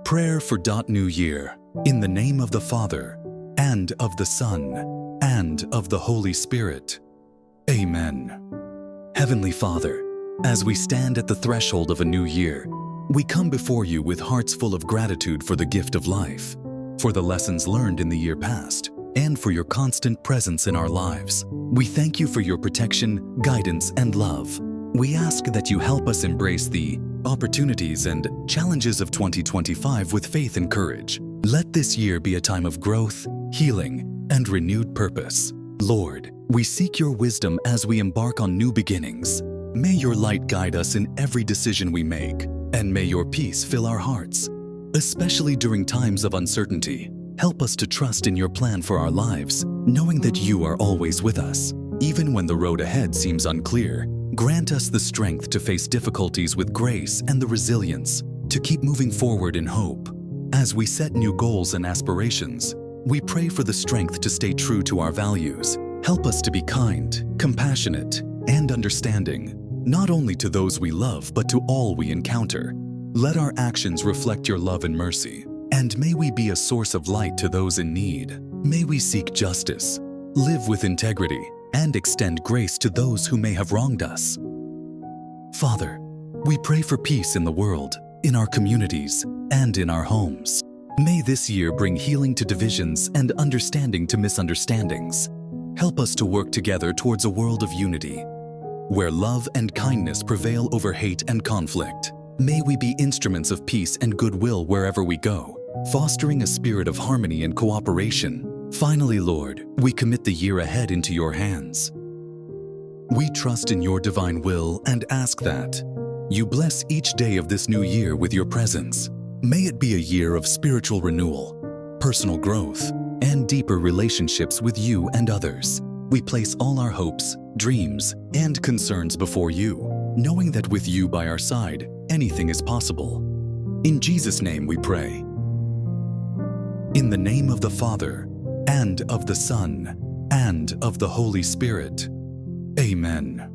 Prayer for New Year, in the name of the Father, and of the Son, and of the Holy Spirit. Amen. Heavenly Father, as we stand at the threshold of a new year, we come before you with hearts full of gratitude for the gift of life, for the lessons learned in the year past, and for your constant presence in our lives. We thank you for your protection, guidance, and love. We ask that you help us embrace the opportunities and challenges of 2025 with faith and courage. Let this year be a time of growth, healing, and renewed purpose. Lord, we seek your wisdom as we embark on new beginnings. May your light guide us in every decision we make, and may your peace fill our hearts. Especially during times of uncertainty, help us to trust in your plan for our lives, knowing that you are always with us. Even when the road ahead seems unclear, grant us the strength to face difficulties with grace and the resilience to keep moving forward in hope. As we set new goals and aspirations, we pray for the strength to stay true to our values. Help us to be kind, compassionate, and understanding, not only to those we love but to all we encounter. Let our actions reflect your love and mercy, and may we be a source of light to those in need. May we seek justice, live with integrity, and extend grace to those who may have wronged us. Father, we pray for peace in the world, in our communities, and in our homes. May this year bring healing to divisions and understanding to misunderstandings. Help us to work together towards a world of unity, where love and kindness prevail over hate and conflict. May we be instruments of peace and goodwill wherever we go, fostering a spirit of harmony and cooperation. Finally, Lord, we commit the year ahead into your hands. We trust in your divine will and ask that you bless each day of this new year with your presence. May it be a year of spiritual renewal, personal growth, and deeper relationships with you and others. We place all our hopes, dreams, and concerns before you, knowing that with you by our side, anything is possible. In Jesus' name we pray. In the name of the Father, and of the Son, and of the Holy Spirit. Amen.